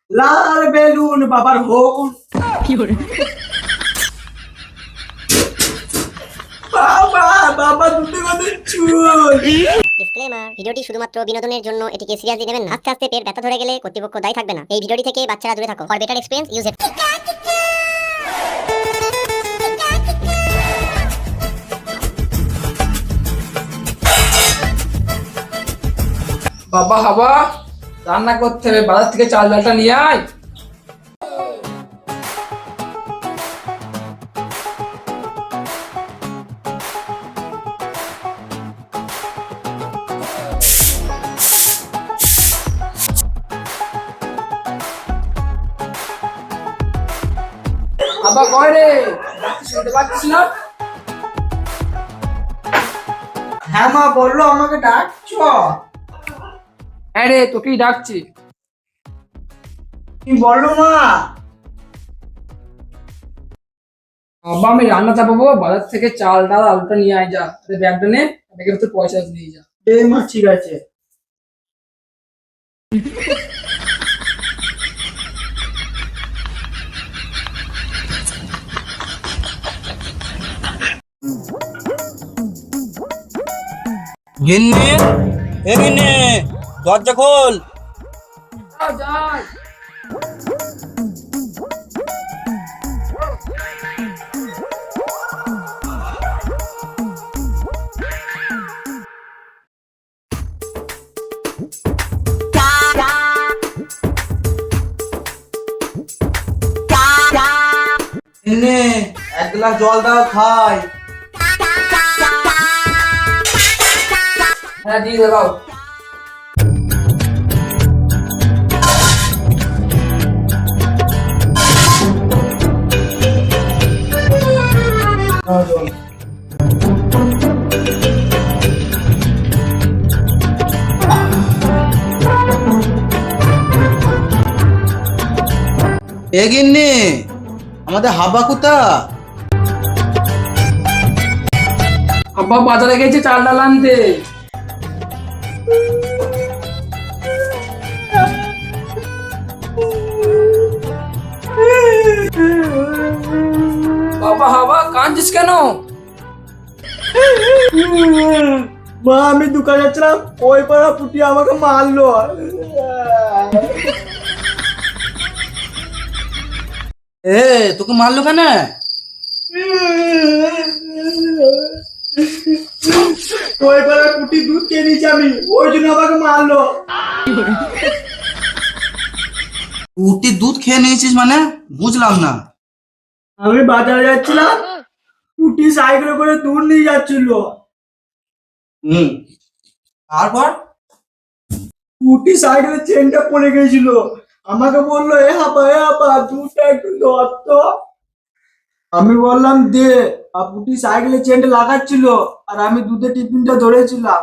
লাল balloon বাবার হোক। বাবা বাবা দুটো কথা চুল। ডিসক্লেমার, ভিডিওটি শুধুমাত্র বিনোদনের জন্য, এটিকে সিরিয়াসলি নেবেন না। আস্তে আস্তে পেট ব্যথা ধরে গেলে কর্তৃপক্ষ দায়ী থাকবে না। এই ভিডিওটি থেকে বাচ্চারা দূরে থাকো। For better experience use it. বাবা হাবা রান্না করতে হবে, বাজার থেকে চাল ডালটা নিয়ে আয়। বাবা কয় রে, শুনতে পাচ্ছিস না? হ্যাঁ মা বললো আমাকে ডাকছো। হ্যাঁ রে, তোকেই ডাকছি। কি বললো মা? বাবা আমি রান্না চাপাবো, বাজার থেকে চাল ডাল আলুটা নিয়ে আয়, যা ব্যাগটা নে, ব্যাগের ভিতরে পয়সা নিয়ে যা। এই মা ঠিক আছে। গিন্নি, এ গিন্নি, দরজা খোল। যাও, যাই। এনে এক গ্লাস জল দাও খাই। হ্যাঁ দিয়ে দে বাবু। নাও জল। এ গিন্নি, আমাদের হাবা কোথা? আব্বা বাজারে গেছে চাল ডাল আনতে। বাবা হাবা কাঁদছিস কেন? মা আমি দোকানে যাচ্ছিলাম, ওই পাড়া পুটি আমাকে মারলো। এ তোকে মারলো কেন? ওই পাড়া পুটি দুধ খেয়ে নিয়েছি আমি, ওই জন্য আমাকে মারলো। উটি দুধ খেয়ে নিয়েছিস মানে? বুঝলাম না। আমি বাজারে যাচ্ছিলাম, পুটি সাইকেলে করে দুধ নিয়ে যাচ্ছিল। হুম, তারপর? পুটি সাইকেলের চেনটা পড়ে গেছিল, আমাকে বললো এ হাপা দুধটা একটু ধর তো। আমি বললাম দে। আর পুটি সাইকেলের চেনটা লাগাচ্ছিল, আর আমি দুধের টিফিনটা ধরেছিলাম।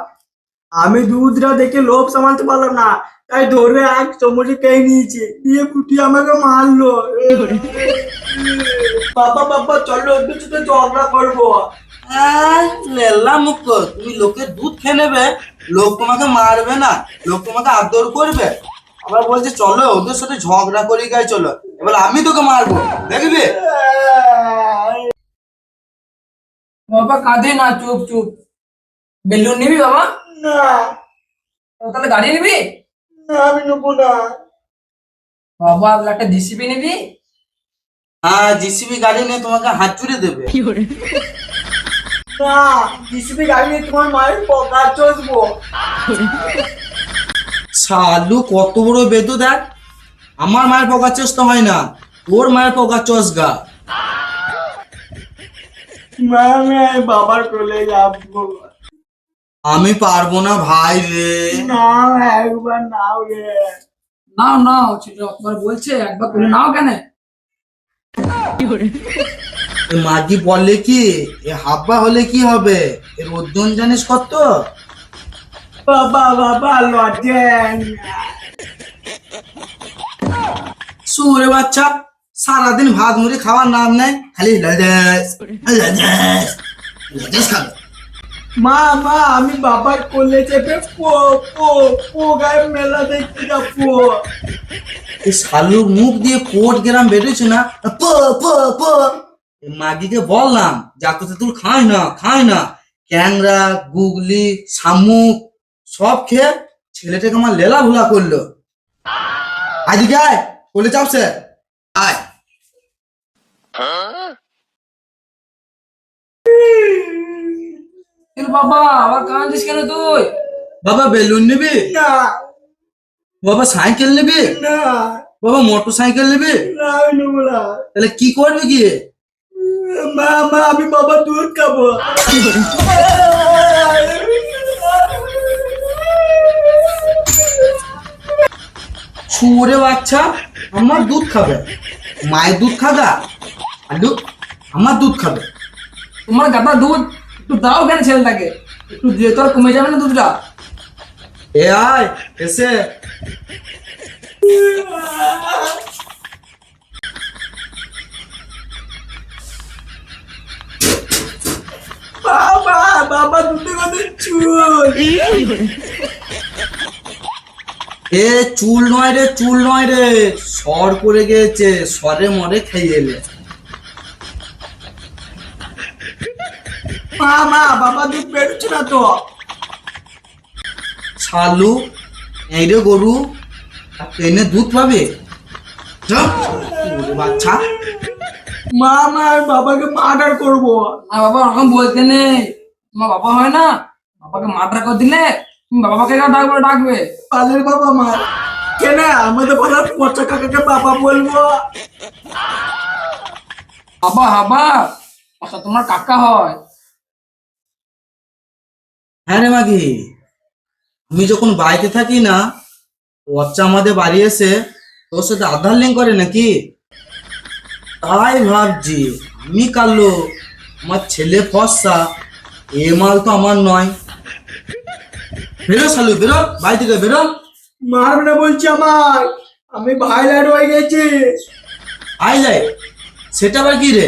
আমি দুধটা দেখে লোভ সামলাতে পারলাম না, তাই ধরে এক চামচে খেয়ে নিয়েছি, দিয়ে পুটি আমাকে মারলো। বাবা বাবা চলো ওদের সাথে ঝগড়া করবো। লেল্লা মুক্ত, তুমি লোকের দুধ খেয়ে নেবে, লোক তোমাকে মারবে না, লোক তোমাকে আদর করবে, আবার বলছে চলো ওদের সাথে ঝগড়া করি গায়ে চলো, এবার আমি তোকে মারবো দেখবি। বাবা কাঁদে না, চুপ চুপ। বেলুন নিবি বাবা? না তাহলে গাড়ি নিবি? না আমি নেবো না। বাবা একটা জিসিবি নিবি? হ্যাঁ, জিসিবি গাড়ি নিয়ে তোমাকে হাত চুড়ে দেবে। না জিসিবি গাড়ি নিয়ে তোমার মায়ের পকার চষবো। শালু কত বড় বেদু দেখ, আমার মায়ের পকার চস তো হয় না, তোর মায়ের পকার চস গা। মা আমি বাবার কোলে যাবো। আমি পারবো না ভাই রে। না একবার নাও রে। নাও নাও, সেটা একবার বলছে, একবার তুলে নাও কেন? এ মাগি বলে কি, এ হাব্বা হলে কি হবে, এর ওজন জানিস কত? বাবা বাবা লজেন। সুরে বাচ্চা, সারাদিন ভাত মুড়ি খাওয়ার নাম নেই, খালি লেজেস লেজেস লেজেস খাবে। মা মা আমি বাবার কোলে চেপে পো পো পো গায়ে মেলা দেখতে যাবো। এই শালুর মুখ দিয়ে কোট গ্রাম বেরোচ্ছে না, প প প। এই মাগিকে বললাম যাতে তেঁতুল খায় না, ক্যাংরা গুগলি শামুক সব খেয়ে ছেলেটাকে আমার লেলা ভুলা করলো। আজকে আয় কোলে চাপছে, আয়। বাবা আবার কাঁদছিস কেন তুই? বাবা বেলুন নিবি, না বাবা সাইকেল নিবি, না বাবা মোটর সাইকেল নিবি, না আমি নেবো না। তাহলে কি করবি কি? মা মা আমি বাবা দুধ খাবো। শুয়োরে বাচ্চা আমার দুধ খাবে, মায়ের দুধ খাগা আলু আমার দুধ খাবে। তোমার গাদা দুধ একটু দাও কেন ছেলেটাকে, একটু দিয়ে তো আর কমে যাবে না দুধটা? এ আয় এসে বাবা বাবা দুধে কত চুল। এ চুল নয় রে সর পড়ে গিয়েছে, সরে মরে খেয়ে এলে। মা মা বাবা দুধ বেরোচ্ছে না তো। শালু এই রে গরু আর ট্রেনে দুধ পাবে যা, শুয়োরে বাচ্চা। মা মা আমি বাবাকে মার্ডার করবো। না বাবা ওরকম বলতে নেই, তোমার বাবা হয় না, বাবাকে মার্ডার করে দিলে তুমি বাবাকে ডাকবে। পালের বাবা মা কেন আমাদের বলার পচা কাকাকে বাবা বলবো? বাবা হাবা আচ্ছা তোমার কাকা হয়। হ্যাঁ রে মাগি, আমি যখন বাড়িতে থাকি না, বাচ্চা আমাদের বাড়ি এসে তোর সাথে আধার লিঙ্ক করে নাকি, তাই ভাবছি আমি কালো আমার ছেলে ফর্সা, এ মাল তো আমার নয়। বেরো শালু বেরো, বাড়ি থেকে বেরো। মারবে না বলছি আমার, আমি ভাইলাইট হয়ে গেছি। হাইলাইট সেটা আবার কি রে?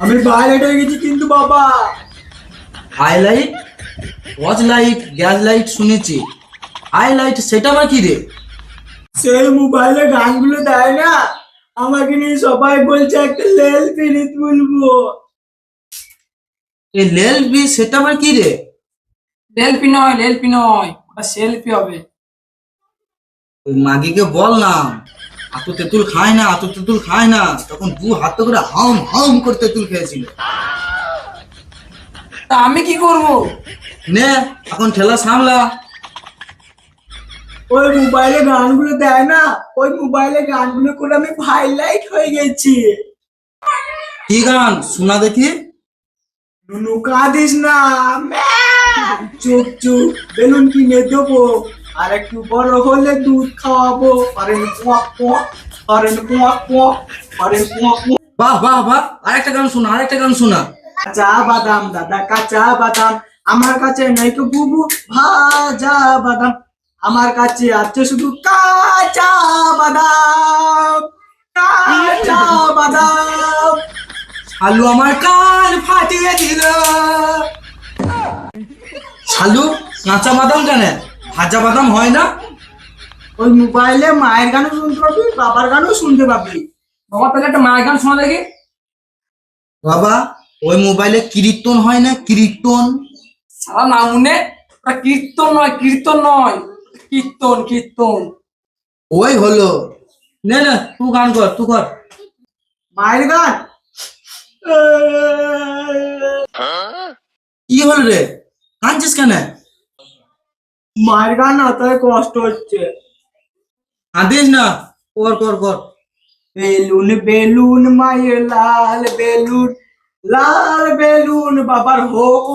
আমি ভাইলাইট হয়ে গেছি কিন্তু বাবা। Highlight watch light gas light শুনেছি, হাইলাইট সেটা আবার কি রে? সেই মোবাইলে গানগুলো দেয় না, আমাকে নিয়ে সবাই বলছে একটা লেল ফিরিত বলবো। এই লেল বি সেটা আবার কি রে? লেলপি নয় ওটা সেলফি হবে। ওই মাগিকে বললাম আতো তেঁতুল খায় না, তখন দু হাতে করে হাম হাম করে তেঁতুল খেয়েছিল। তা আমি কি করব? নে এখন ঠেলা সামলা। ওই মোবাইলে গানগুলো দেয় না, ওই মোবাইলে গানগুলো করে আমি ভাইলাইট হয়ে গেছি। কি গান শোনা দেখি? নুনু কাঁদিস না, চুপ চুপ বেলুন কিনে দেবো, আর একটু বড় হলে দুধ খাওয়াবো। পারেন কোয়াক কোয়াক, পারেন কোয়াক কোয়াক, পারেন কোয়াক কোয়াক। বাহ বাহ বাহ, আরেকটা গান শোনা। কাঁচা বাদাম দাদা কাঁচা বাদাম, আমার কাছে নাই তো বুবু ভাজা বাদাম, আমার কাছে আছে শুধু কাঁচা বাদাম, কাঁচা বাদাম। শালু আমার কান ফাটিয়ে দিল। শালু কাঁচা বাদাম কেন, ভাজা বাদাম হয় না? ওই মোবাইলে মায়ের গানও শুনতে পাবি, বাবার গানও শুনতে পাবি। বাবা তাহলে একটা মায়ের গান শোনা দেখি। বাবা ওই মোবাইলে কীর্তন হয় না, কীর্তন? সারা না মনে, ওটা কীর্তন নয় কীর্তন। ওই হলো। নে তুই গান কর, তুই কর। মায়ের গান কি হলো রে, কাঁদছিস কেন? মায়ের গান না, তাই কষ্ট হচ্ছে। কাঁদিস না, কর। বেলুন বেলুন মায়ের লাল বেলুন, লাল বেলুন বাবার হোক।